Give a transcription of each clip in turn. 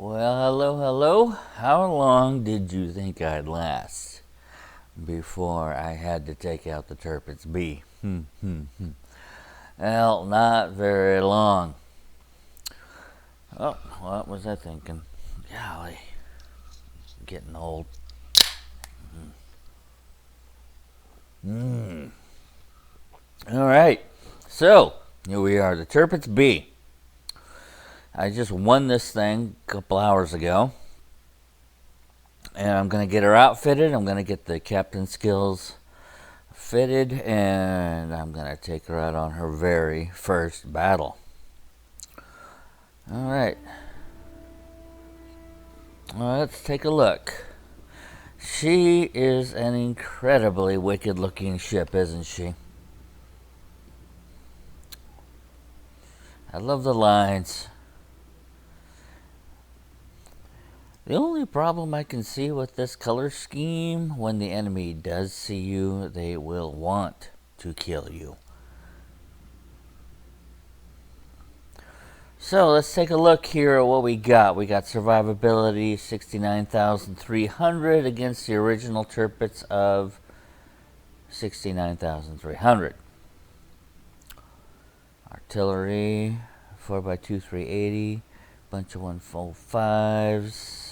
Well, hello, hello. How long did you think I'd last before I had to take out the Tirpitz B? Well, not very long. Oh, what was I thinking? Golly, getting old. All right, so here we are, the Tirpitz B. I just won this thing a couple hours ago. And I'm going to get her outfitted. I'm going to get the captain skills fitted. And I'm going to take her out on her very first battle. Alright. Well, let's take a look. She is an incredibly wicked looking ship, isn't she? I love the lines. The only problem I can see with this color scheme, when the enemy does see you, they will want to kill you. So let's take a look here at what we got. We got survivability 69,300 against the original Tirpitz of 69,300. Artillery 4x2 380, bunch of 145s.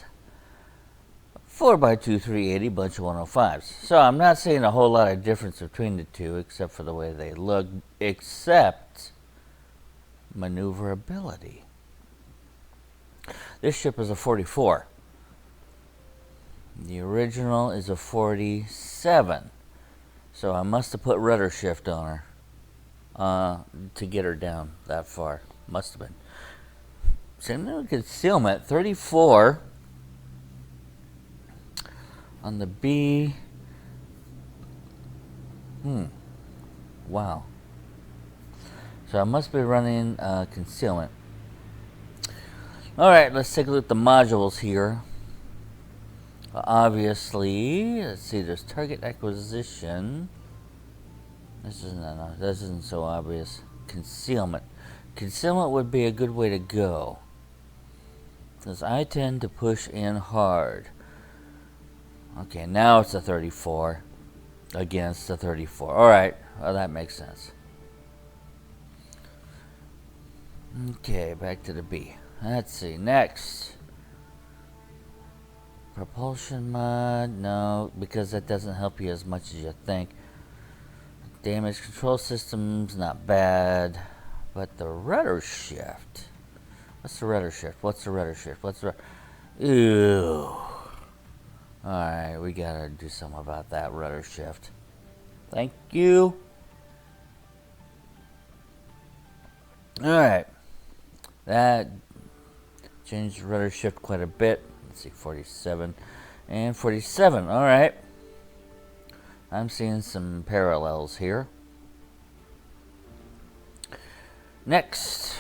4x2 380, bunch of 105s. So I'm not seeing a whole lot of difference between the two except for the way they look, except maneuverability. This ship is a 44. The original is a 47. So I must have put rudder shift on her to get her down that far. Must have been. Same thing with concealment. 34 on the B. Wow. So I must be running concealment. Alright, let's take a look at the modules here. Obviously, let's see, there's target acquisition. This isn't so obvious. Concealment. Concealment would be a good way to go, because I tend to push in hard. Okay, now it's a 34 against a 34. Alright, well, that makes sense. Okay, back to the B. Let's see, next. Propulsion mod, no, because that doesn't help you as much as you think. Damage control system's not bad, but the rudder shift. What's the rudder shift? What's the rudder shift? What's the... Ew. Alright, we gotta do something about that rudder shift. Thank you. Alright. That changed the rudder shift quite a bit. Let's see, 47 and 47. Alright. I'm seeing some parallels here. Next.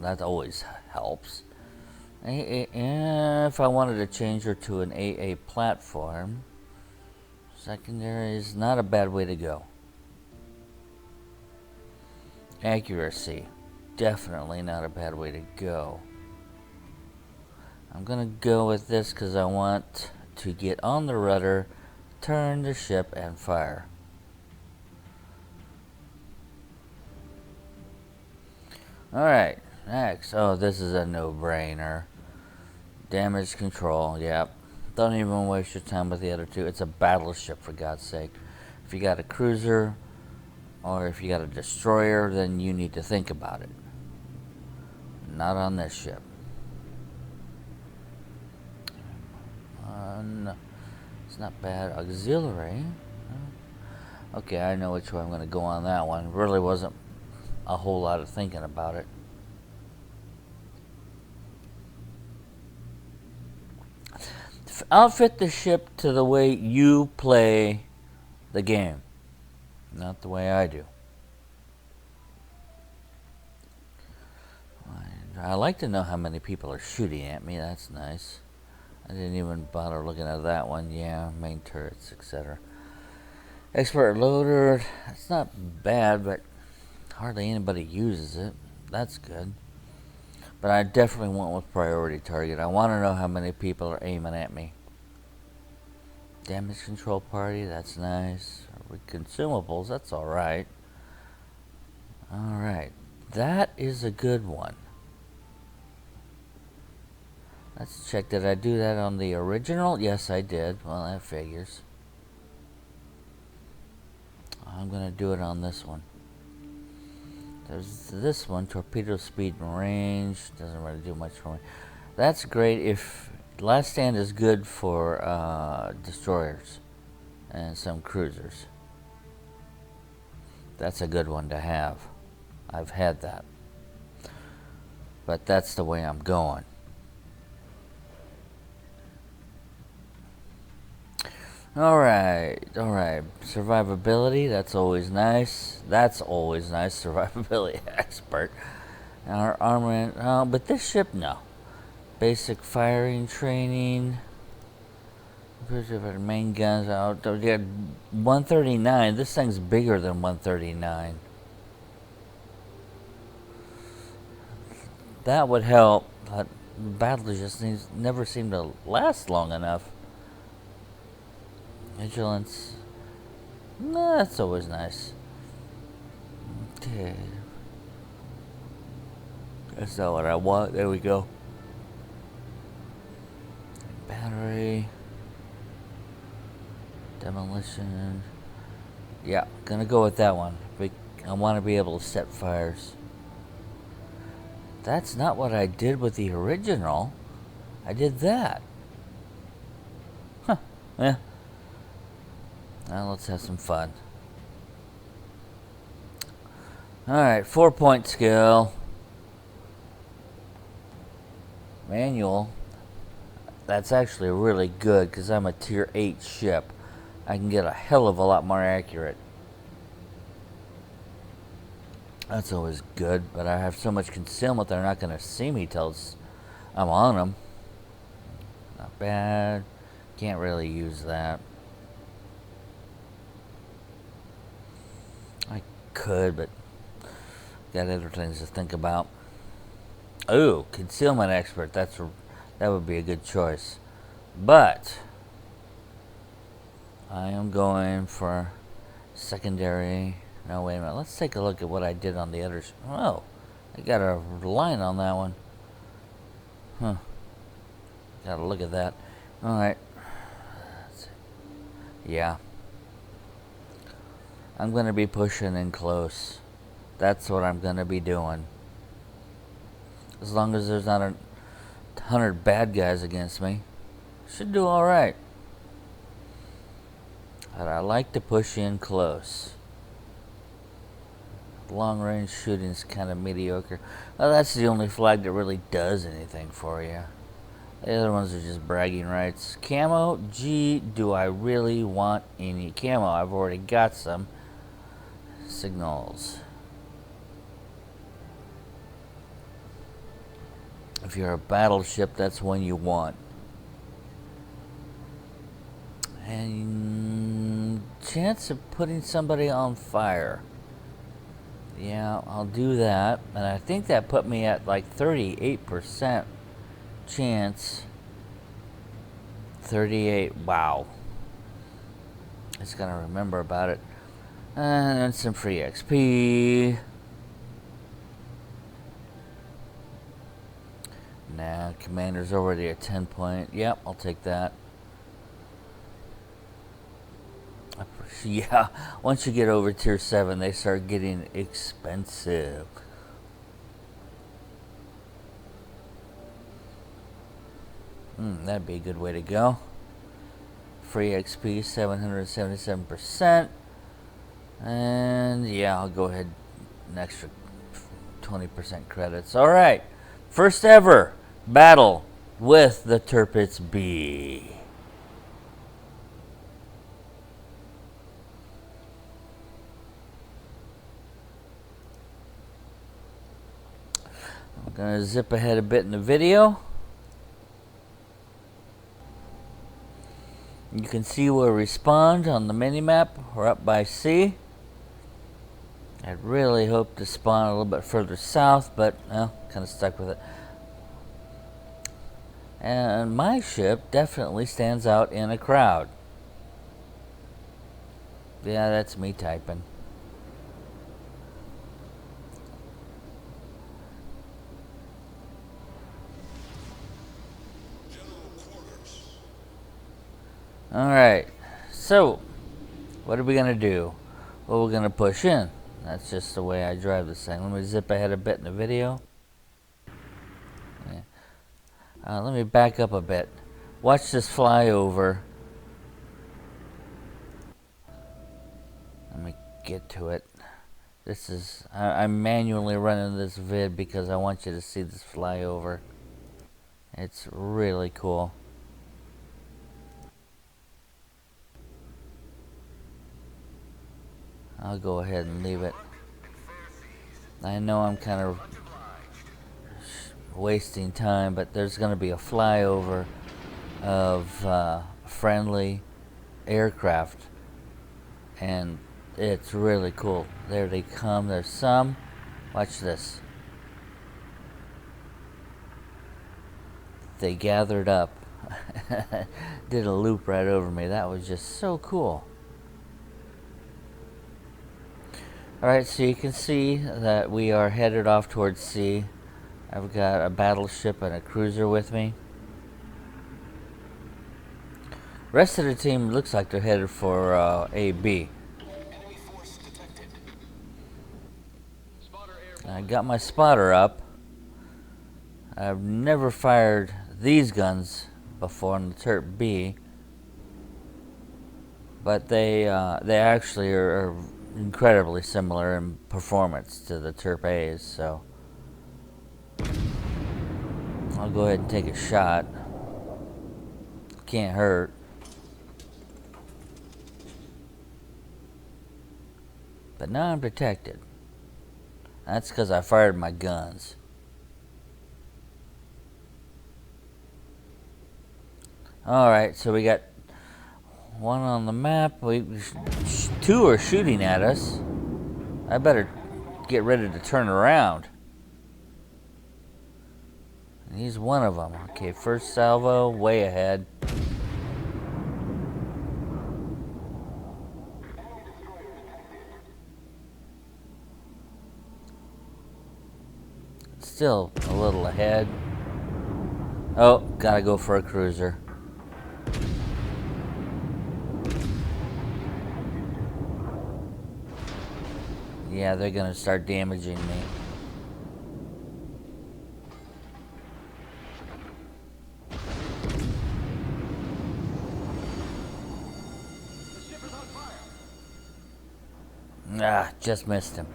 That always helps. If I wanted to change her to an AA platform, secondary is not a bad way to go. Accuracy, definitely not a bad way to go. I'm gonna go with this because I want to get on the rudder, turn the ship, and fire. Alright, next. Oh, this is a no-brainer. Damage control, yep. Don't even waste your time with the other two. It's a battleship, for God's sake. If you got a cruiser, or if you got a destroyer, then you need to think about it. Not on this ship. No, it's not bad. Auxiliary. Okay, I know which way I'm going to go on that one. Really wasn't a whole lot of thinking about it. Outfit the ship to the way you play the game, not the way I do. I like to know how many people are shooting at me. That's nice. I didn't even bother looking at that one. Yeah, main turrets, etc. Expert loader. It's not bad, but hardly anybody uses it. That's good. But I definitely went with priority target. I want to know how many people are aiming at me. Damage control party, that's nice. With consumables, that's alright. Alright. That is a good one. Let's check. Did I do that on the original? Yes, I did. Well, that figures. I'm going to do it on this one. There's this one, torpedo speed and range. Doesn't really do much for me. That's great if last stand is good for destroyers and some cruisers. That's a good one to have. I've had that. But that's the way I'm going. Alright. Survivability, that's always nice. Survivability expert. Our armament, but this ship, no. Basic firing training. Main guns out. We got 139. This thing's bigger than 139. That would help, but the battle just never seemed to last long enough. Vigilance. Nah, that's always nice. Okay. That's not what I want. There we go. Battery. Demolition. Yeah, gonna go with that one. I want to be able to set fires. That's not what I did with the original. I did that. Huh. Yeah. Now let's have some fun. Alright, 4-point skill. Manual. That's actually really good because I'm a tier 8 ship. I can get a hell of a lot more accurate. That's always good, but I have so much concealment they're not going to see me till I'm on them. Not bad. Can't really use that. I could, but got other things to think about. Ooh, concealment expert. That would be a good choice. But I am going for secondary. No, wait a minute. Let's take a look at what I did on the others. Oh, I got a line on that one. Huh. Gotta look at that. Alright. Yeah. I'm going to be pushing in close. That's what I'm going to be doing. As long as there's not 100 bad guys against me. Should do alright. But I like to push in close. Long range shooting's kind of mediocre. Well, that's the only flag that really does anything for you. The other ones are just bragging rights. Camo, gee, do I really want any camo? I've already got some. Signals. If you're a battleship, that's one you want. And chance of putting somebody on fire. Yeah, I'll do that. And I think that put me at like 38% chance. 38, wow. Just gotta remember about it. And some free XP. Nah, commander's already at 10 point. Yep, I'll take that. Yeah, once you get over tier 7, they start getting expensive. That'd be a good way to go. Free XP, 777%. And yeah, I'll go ahead, an extra 20% credits. Alright, first ever battle with the Tirpitz B. I'm going to zip ahead a bit in the video. You can see where we spawned on the minimap. We're up by C. I'd really hoped to spawn a little bit further south, but, well, kind of stuck with it. And my ship definitely stands out in a crowd. Yeah, that's me typing. Alright, so what are we going to do? Well, we're going to push in. That's just the way I drive this thing. Let me zip ahead a bit in the video. Yeah. Let me back up a bit. Watch this flyover. Let me get to it. This is, I'm manually running this vid because I want you to see this flyover. It's really cool. I'll go ahead and leave it. I know I'm kind of wasting time, but there's going to be a flyover of friendly aircraft, and it's really cool. There they come. There's some. Watch this. They gathered up. Did a loop right over me. That was just so cool. Alright, so you can see that we are headed off towards sea. I've got a battleship and a cruiser with me. Rest of the team looks like they're headed for AB. I got my spotter up. I've never fired these guns before on the TirpB, but they actually are incredibly similar in performance to the TirpAs, so I'll go ahead and take a shot. Can't hurt. But now I'm protected. That's because I fired my guns. Alright, so we got one on the map. Two are shooting at us. I better get ready to turn around. He's one of them. Okay, first salvo, way ahead. Still a little ahead. Oh, gotta go for a cruiser. Yeah, they're gonna start damaging me. Ah, just missed him.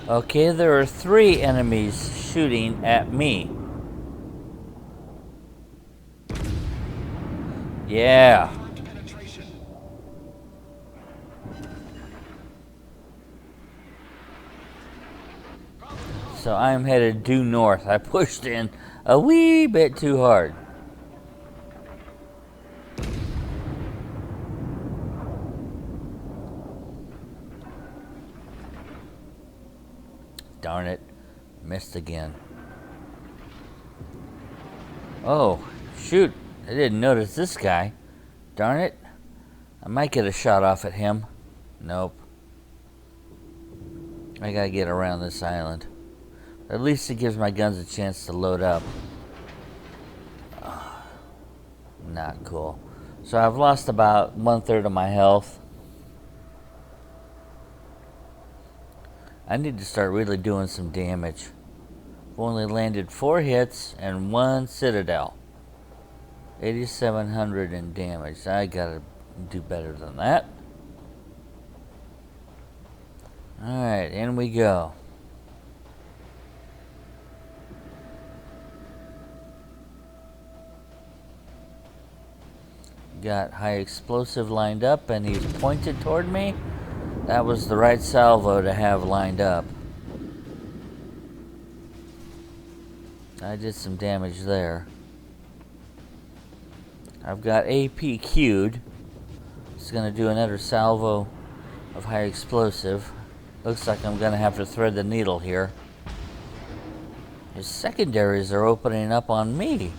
Okay, there are 3 enemies shooting at me. Yeah. So I'm headed due north. I pushed in a wee bit too hard. Darn it. Missed again. Oh, shoot. I didn't notice this guy. Darn it. I might get a shot off at him. Nope. I gotta get around this island. At least it gives my guns a chance to load up. Not cool. So I've lost about 1/3 of my health. I need to start really doing some damage. I've only landed 4 hits and 1 citadel. 8,700 in damage. I gotta do better than that. Alright, in we go. Got high explosive lined up and he's pointed toward me. That was the right salvo to have lined up. I did some damage there. I've got AP queued. It's gonna do another salvo of high explosive. Looks like I'm gonna have to thread the needle here. His secondaries are opening up on me.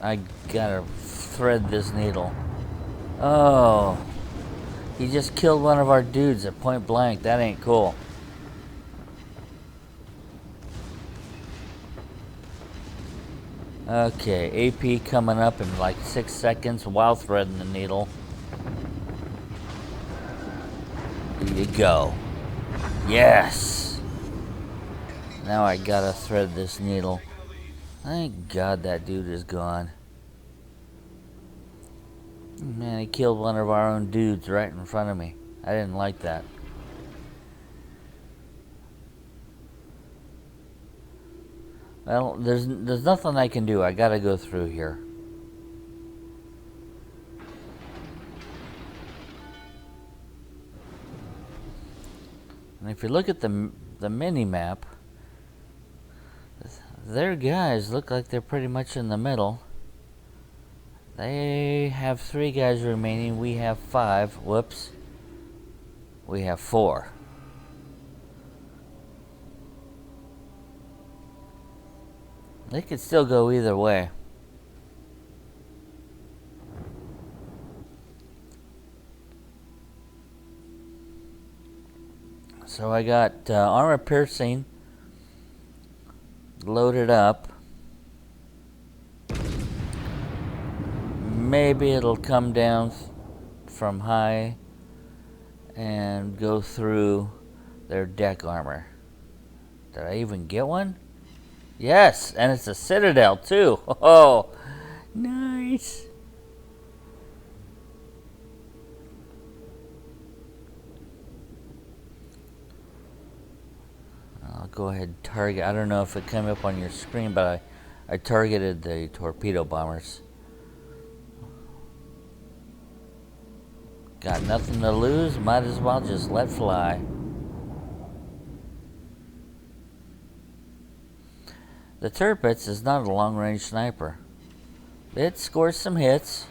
I gotta thread this needle. Oh, he just killed one of our dudes at point blank. That ain't cool. Okay, AP coming up in like 6 seconds while threading the needle. Here you go. Yes! Now I gotta thread this needle. Thank God that dude is gone. Man, he killed one of our own dudes right in front of me. I didn't like that. Well, there's nothing I can do. I gotta go through here. And if you look at the mini-map, their guys look like they're pretty much in the middle. They have 3 guys remaining. We have 5. Whoops. We have 4. They could still go either way. So I got armor piercing loaded up. Maybe it'll come down from high and go through their deck armor. Did I even get one? Yes, and it's a citadel too. Oh, nice. I'll go ahead and target. I don't know if it came up on your screen, but I targeted the torpedo bombers. Got nothing to lose, might as well just let fly. The Tirpitz is not a long-range sniper. It scores some hits,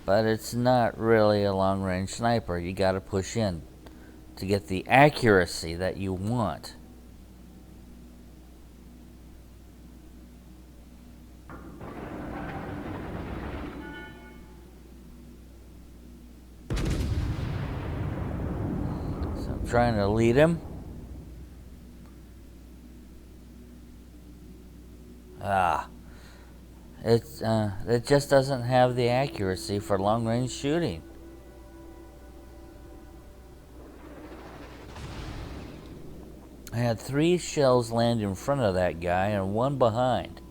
but it's not really a long-range sniper. You gotta push in to get the accuracy that you want. So I'm trying to lead him. It just doesn't have the accuracy for long-range shooting. I had 3 shells land in front of that guy and 1 behind.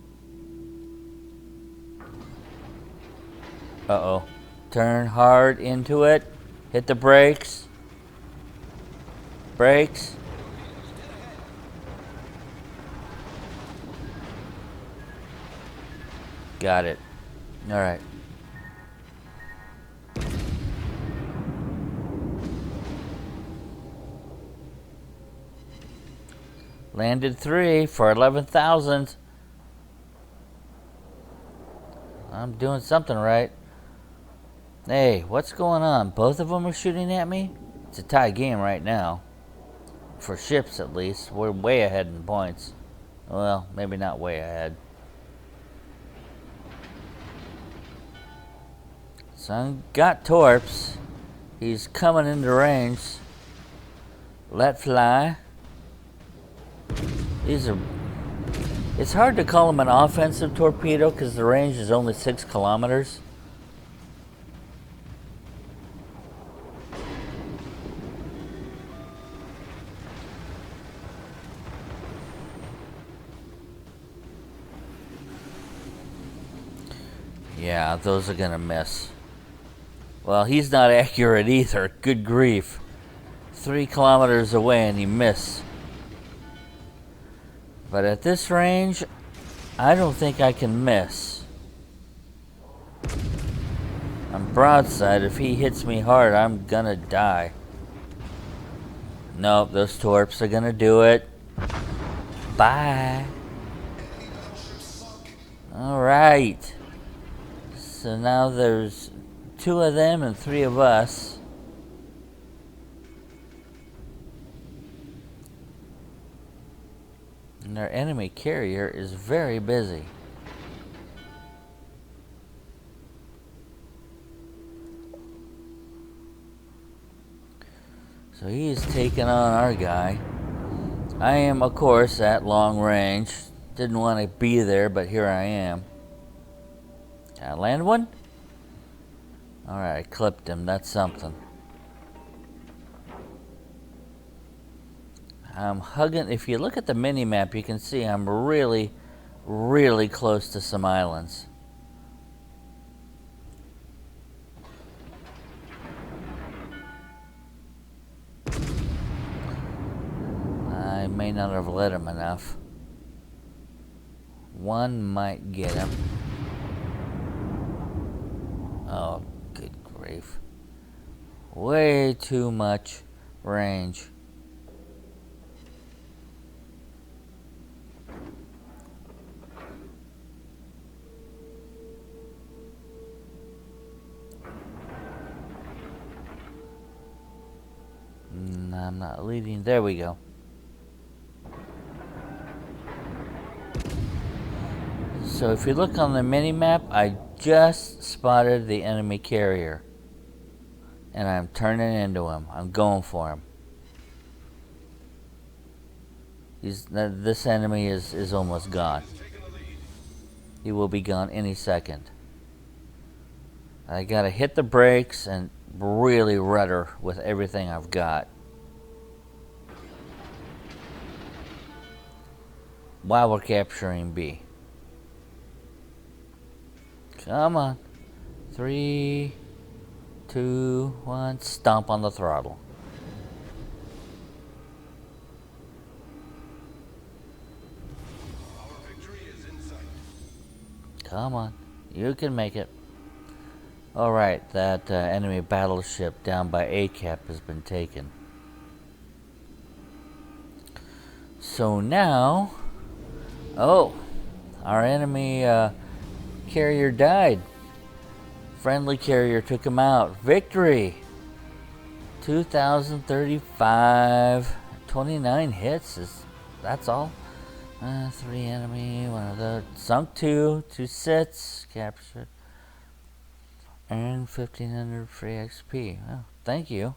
Uh-oh. Turn hard into it. Hit the brakes. Brakes. Got it. All right. Landed 3 for 11,000. I'm doing something right. Hey, what's going on? Both of them are shooting at me? It's a tie game right now. For ships, at least. We're way ahead in points. Well, maybe not way ahead. So I got Torps. He's coming into range. Let fly. It's hard to call them an offensive torpedo because the range is only 6 kilometers. Yeah, those are gonna miss. Well, he's not accurate either. Good grief. 3 kilometers away and he missed. But at this range, I don't think I can miss. I'm broadside. If he hits me hard, I'm gonna die. Nope, those torps are gonna do it. Bye. Alright. So now there's 2 of them and 3 of us. And our enemy carrier is very busy. So he's taking on our guy. I am, of course, at long range. Didn't want to be there, but here I am. Can I land one? Alright, I clipped him. That's something. I'm hugging. If you look at the mini-map, you can see I'm really, really close to some islands. I may not have let him enough. One might get him. Oh, good grief. Way too much range. I'm not leading. There we go. So if you look on the mini-map, I just spotted the enemy carrier. And I'm turning into him. I'm going for him. This enemy is almost gone. He will be gone any second. I gotta hit the brakes and really rudder with everything I've got. While we're capturing B. Come on. 3, 2, 1. Stomp on the throttle. Come on. You can make it. Alright, that enemy battleship down by ACAP has been taken. So now... Oh! Our enemy carrier died. Friendly carrier took him out. Victory! 2,035. 29 hits. That's all. 3 enemy. 1 of those. Sunk 2. 2 sits. Captured. Earn 1,500 free XP. Well, thank you.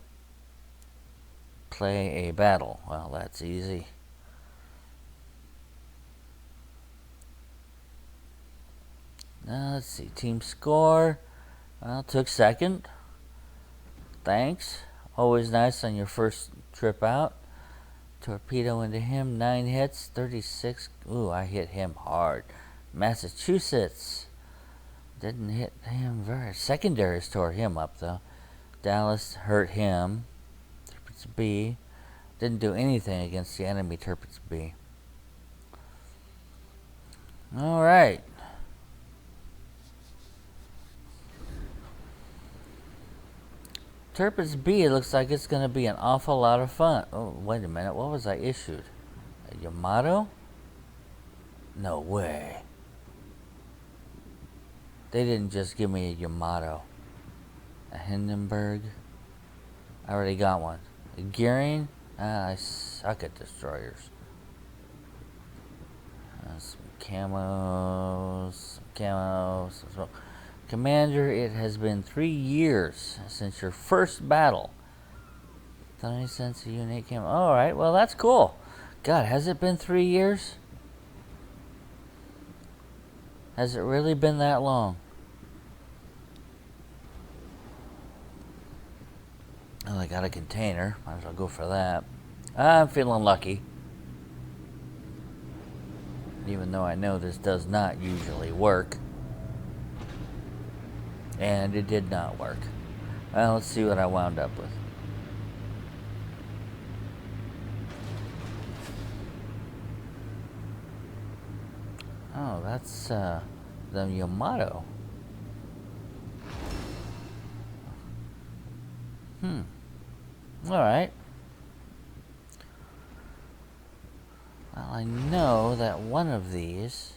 Play a battle. Well, that's easy. Now, let's see. Team score. Well, took second. Thanks. Always nice on your first trip out. Torpedo into him. 9 hits. 36. Ooh, I hit him hard. Massachusetts. Didn't hit him very. Secondaries tore him up, though. Dallas hurt him. Tirpitz B. Didn't do anything against the enemy Tirpitz B. Alright. Tirpitz B looks like it's going to be an awful lot of fun. Oh, wait a minute. What was I issued? A Yamato? No way. They didn't just give me a Yamato. A Hindenburg. I already got one. A Gearing. I suck at destroyers. Some camos. Commander, it has been 3 years since your first battle. 30 cents a unit camo. Alright, well that's cool. God, has it been 3 years? Has it really been that long? Well, I got a container. Might as well go for that. I'm feeling lucky. Even though I know this does not usually work. And it did not work. Well, let's see what I wound up with. Oh, that's the Yamato. Alright. Well, I know that one of these...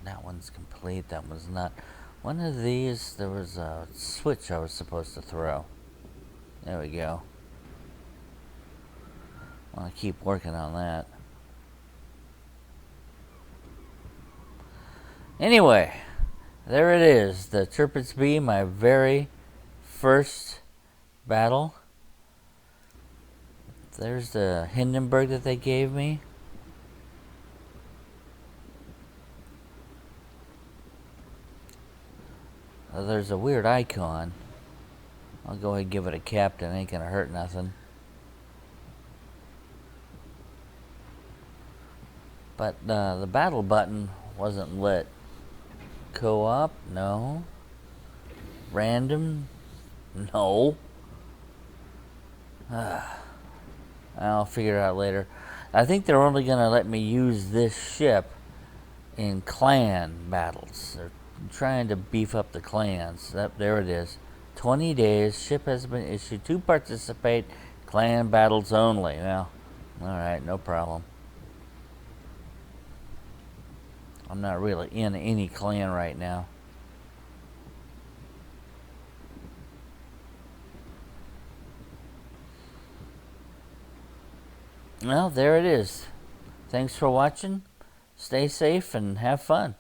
That one's complete, that one's not. One of these, there was a switch I was supposed to throw. There we go. I'll keep working on that. Anyway, there it is. The Tirpitz B, my very first battle. There's the Hindenburg that they gave me. There's a weird icon. I'll go ahead and give it a captain. Ain't gonna hurt nothing. But the battle button wasn't lit. Co-op? No. Random? No. I'll figure it out later. I think they're only gonna let me use this ship in clan battles. They're trying to beef up the clans. There it is. 20 days. Ship has been issued to participate. Clan battles only. Well, alright, no problem. I'm not really in any clan right now. Well, there it is. Thanks for watching. Stay safe and have fun.